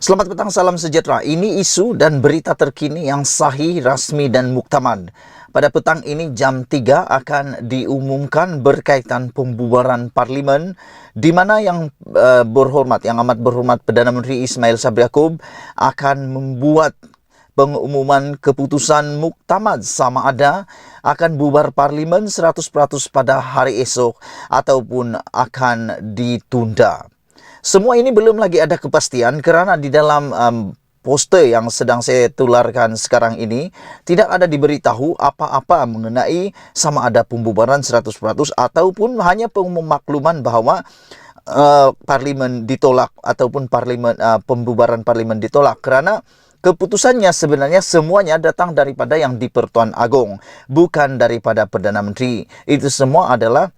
Selamat petang, salam sejahtera. Ini isu dan berita terkini yang sahih, rasmi dan muktamad. Pada petang ini jam 3 akan diumumkan berkaitan pembubaran parlimen di mana yang amat berhormat Perdana Menteri Ismail Sabri Yaakob akan membuat pengumuman keputusan muktamad sama ada akan bubar parlimen 100% pada hari esok ataupun akan ditunda. Semua ini belum lagi ada kepastian kerana di dalam poster yang sedang saya tularkan sekarang ini tidak ada diberitahu apa-apa mengenai sama ada pembubaran 100% ataupun hanya pemakluman bahawa parlimen ditolak ataupun pembubaran parlimen ditolak kerana keputusannya sebenarnya semuanya datang daripada yang di-Pertuan Agong, bukan daripada Perdana Menteri. Itu semua adalah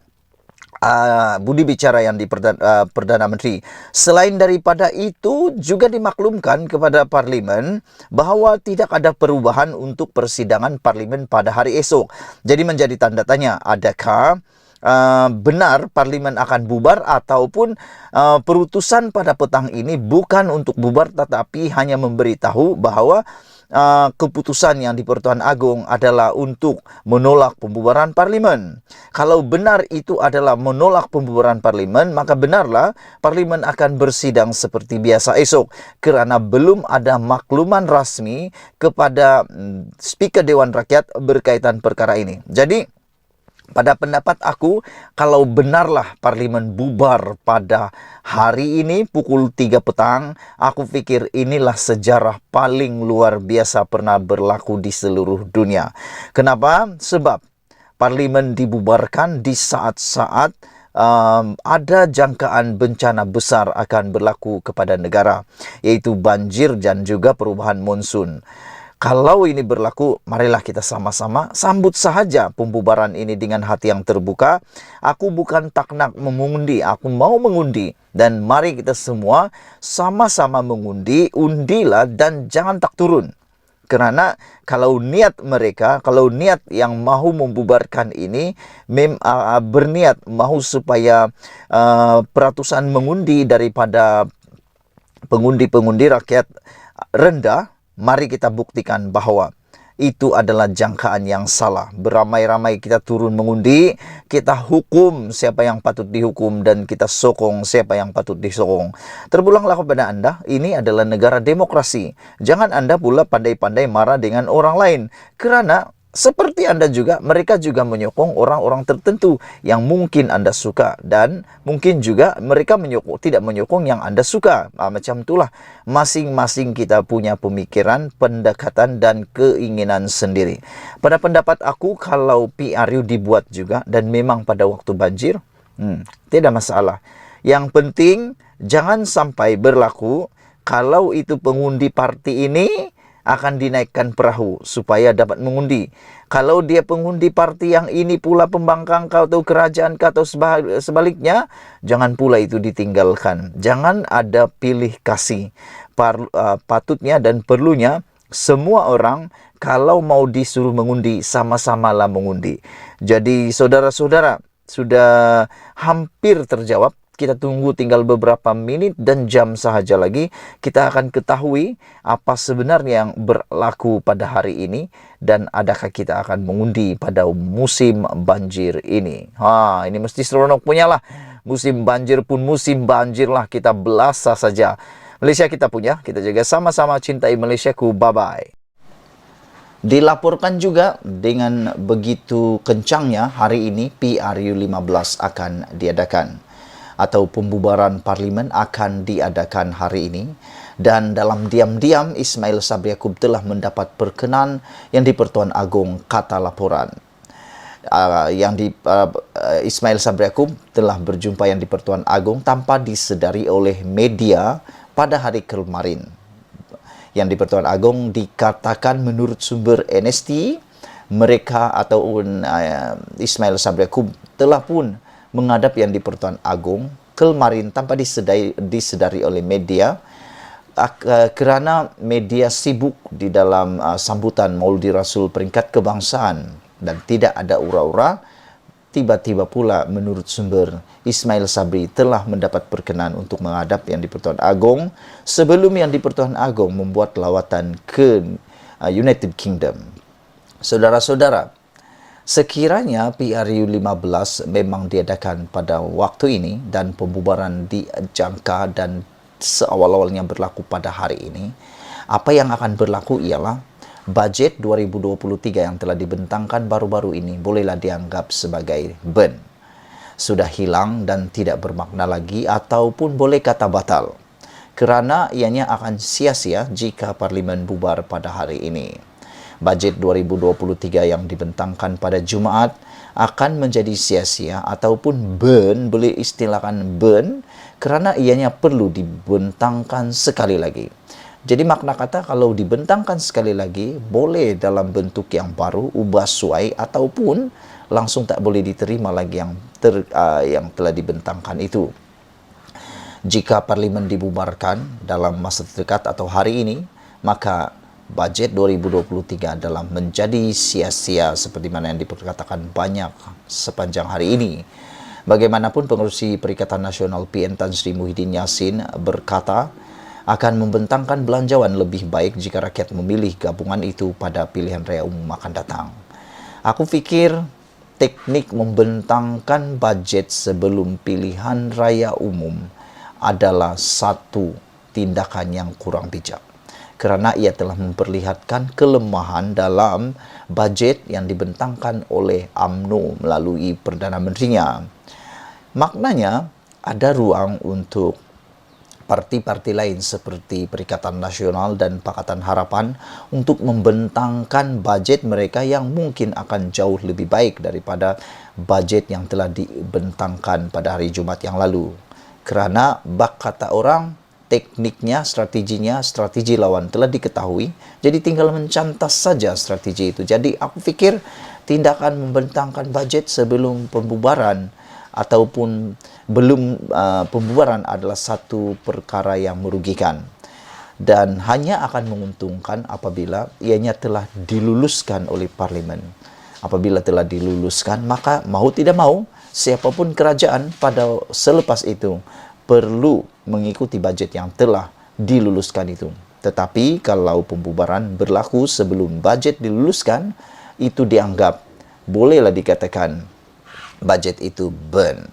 budi bicara yang di Perdana Menteri. Selain daripada itu, juga dimaklumkan kepada Parlimen bahawa tidak ada perubahan untuk persidangan Parlimen pada hari esok. Jadi menjadi tanda tanya, adakah benar Parlimen akan bubar ataupun perutusan pada petang ini bukan untuk bubar tetapi hanya memberitahu bahawa keputusan yang di Pertuan Agong adalah untuk menolak pembubaran parlimen. Kalau benar itu adalah menolak pembubaran parlimen, maka benarlah parlimen akan bersidang seperti biasa esok kerana belum ada makluman rasmi kepada Speaker Dewan Rakyat berkaitan perkara ini. Jadi pada pendapat aku, kalau benarlah parlimen bubar pada hari ini pukul 3 petang, aku fikir inilah sejarah paling luar biasa pernah berlaku di seluruh dunia. Kenapa? Sebab parlimen dibubarkan di saat-saat ada jangkaan bencana besar akan berlaku kepada negara, yaitu banjir dan juga perubahan monsun. Kalau ini berlaku, marilah kita sama-sama sambut sahaja pembubaran ini dengan hati yang terbuka. Aku bukan tak nak mengundi, aku mau mengundi. Dan mari kita semua sama-sama mengundi, undilah dan jangan tak turun. Kerana kalau niat mereka, kalau niat yang mahu membubarkan ini berniat mahu supaya peratusan mengundi daripada pengundi-pengundi rakyat rendah, mari kita buktikan bahawa itu adalah jangkaan yang salah. Beramai-ramai kita turun mengundi, kita hukum siapa yang patut dihukum dan kita sokong siapa yang patut disokong. Terpulanglah kepada anda, ini adalah negara demokrasi. Jangan anda pula pandai-pandai marah dengan orang lain. Kerana seperti anda juga, mereka juga menyokong orang-orang tertentu yang mungkin anda suka. Dan mungkin juga mereka tidak menyokong yang anda suka. Macam itulah, masing-masing kita punya pemikiran, pendekatan dan keinginan sendiri. Pada pendapat aku, kalau PRU dibuat juga dan memang pada waktu banjir, tidak masalah. Yang penting, jangan sampai berlaku kalau itu pengundi parti ini akan dinaikkan perahu supaya dapat mengundi. Kalau dia pengundi parti yang ini pula pembangkang kau atau kerajaan kau atau sebaliknya, jangan pula itu ditinggalkan. Jangan ada pilih kasih. Patutnya dan perlunya semua orang kalau mau disuruh mengundi, sama-samalah mengundi. Jadi saudara-saudara, sudah hampir terjawab. Kita tunggu tinggal beberapa menit dan jam sahaja lagi. Kita akan ketahui apa sebenarnya yang berlaku pada hari ini. Dan adakah kita akan mengundi pada musim banjir ini. Ini mesti seronok punya lah. Musim banjir pun musim banjir lah. Kita belasa saja. Malaysia kita punya. Kita jaga sama-sama cintai Malaysiaku. Bye-bye. Dilaporkan juga dengan begitu kencangnya hari ini PRU 15 akan diadakan. Atau pembubaran parlimen akan diadakan hari ini. Dan dalam diam-diam Ismail Sabri Yaakob telah mendapat perkenan yang di Pertuan Agong kata laporan. Ismail Sabri Yaakob telah berjumpa yang di Pertuan Agong tanpa disedari oleh media pada hari kemarin. Yang di Pertuan Agong dikatakan menurut sumber NST, mereka ataupun Ismail Sabri Yaakob telah pun menghadap yang di Pertuan Agong kemarin tanpa disedari oleh media kerana media sibuk di dalam sambutan Maulidi Rasul peringkat kebangsaan dan tidak ada ura-ura tiba-tiba pula menurut sumber Ismail Sabri telah mendapat perkenan untuk menghadap Yang di-Pertuan Agong sebelum Yang di-Pertuan Agong membuat lawatan ke United Kingdom. Saudara-saudara, sekiranya PRU 15 memang diadakan pada waktu ini dan pembubaran dijangka dan seawal-awalnya berlaku pada hari ini, apa yang akan berlaku ialah bajet 2023 yang telah dibentangkan baru-baru ini bolehlah dianggap sebagai burn. Sudah hilang dan tidak bermakna lagi ataupun boleh kata batal. Kerana ianya akan sia-sia jika Parlimen bubar pada hari ini. Bajet 2023 yang dibentangkan pada Jumaat akan menjadi sia-sia ataupun burn, boleh istilahkan burn, kerana ianya perlu dibentangkan sekali lagi. Jadi makna kata kalau dibentangkan sekali lagi, boleh dalam bentuk yang baru, ubah suai ataupun langsung tak boleh diterima lagi yang telah dibentangkan itu. Jika Parlimen dibubarkan dalam masa terdekat atau hari ini, maka bajet 2023 adalah menjadi sia-sia seperti mana yang diperkatakan banyak sepanjang hari ini. Bagaimanapun pengerusi Perikatan Nasional PN Tan Sri Muhyiddin Yassin berkata, akan membentangkan belanjawan lebih baik jika rakyat memilih gabungan itu pada pilihan raya umum akan datang. Aku fikir teknik membentangkan bajet sebelum pilihan raya umum adalah satu tindakan yang kurang bijak. Kerana ia telah memperlihatkan kelemahan dalam bajet yang dibentangkan oleh UMNO melalui Perdana Menterinya. Maknanya, ada ruang untuk parti-parti lain seperti Perikatan Nasional dan Pakatan Harapan untuk membentangkan bajet mereka yang mungkin akan jauh lebih baik daripada bajet yang telah dibentangkan pada hari Jumaat yang lalu. Kerana bak kata orang, tekniknya, strategi lawan telah diketahui, jadi tinggal mencantas saja strategi itu. Jadi aku fikir tindakan membentangkan bajet sebelum pembubaran ataupun belum pembubaran adalah satu perkara yang merugikan dan hanya akan menguntungkan apabila ianya telah diluluskan oleh Parlimen. Apabila telah diluluskan, maka mahu tidak mahu siapapun kerajaan pada selepas itu perlu mengikuti bajet yang telah diluluskan itu. Tetapi kalau pembubaran berlaku sebelum bajet diluluskan, itu dianggap bolehlah dikatakan bajet itu burn.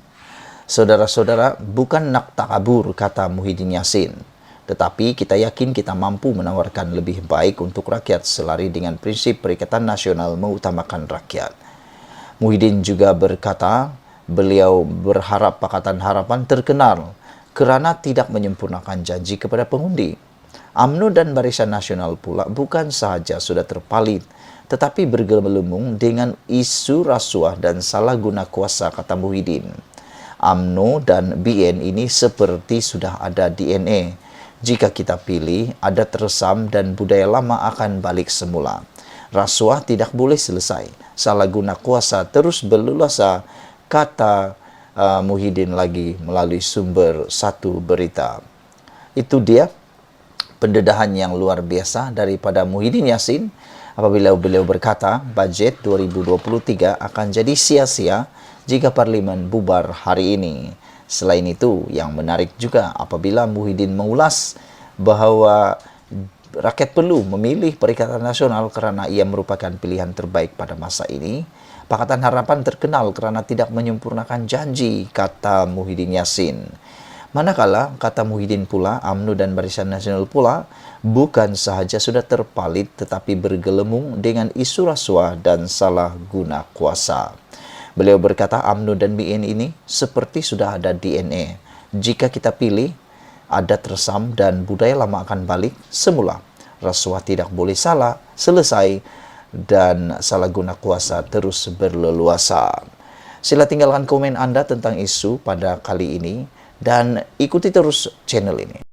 Saudara-saudara, bukan nak takabur kata Muhyiddin Yassin, tetapi kita yakin kita mampu menawarkan lebih baik untuk rakyat selari dengan prinsip Perikatan Nasional mengutamakan rakyat. Muhyiddin juga berkata, beliau berharap Pakatan Harapan terkenal kerana tidak menyempurnakan janji kepada pengundi. UMNO dan Barisan Nasional pula bukan sahaja sudah terpalit, tetapi bergelumung dengan isu rasuah dan salah guna kuasa, kata Muhyiddin. UMNO dan BN ini seperti sudah ada DNA. Jika kita pilih, ada tersam dan budaya lama akan balik semula. Rasuah tidak boleh selesai. Salah guna kuasa terus berleluasa, kata Muhyiddin lagi melalui sumber satu berita. Itu dia pendedahan yang luar biasa daripada Muhyiddin Yassin apabila beliau berkata bajet 2023 akan jadi sia-sia jika Parlimen bubar hari ini. Selain itu, yang menarik juga apabila Muhyiddin mengulas bahawa rakyat perlu memilih Perikatan Nasional kerana ia merupakan pilihan terbaik pada masa ini. Pakatan Harapan terkenal kerana tidak menyempurnakan janji, kata Muhyiddin Yassin. Manakala, kata Muhyiddin pula, UMNO dan Barisan Nasional pula bukan sahaja sudah terpalit tetapi bergelumung dengan isu rasuah dan salah guna kuasa. Beliau berkata UMNO dan BN ini seperti sudah ada DNA. Jika kita pilih, ada tersam dan budaya lama akan balik semula. Rasuah tidak boleh salah, selesai, dan salah guna kuasa terus berleluasa. Sila tinggalkan komen anda tentang isu pada kali ini dan ikuti terus channel ini.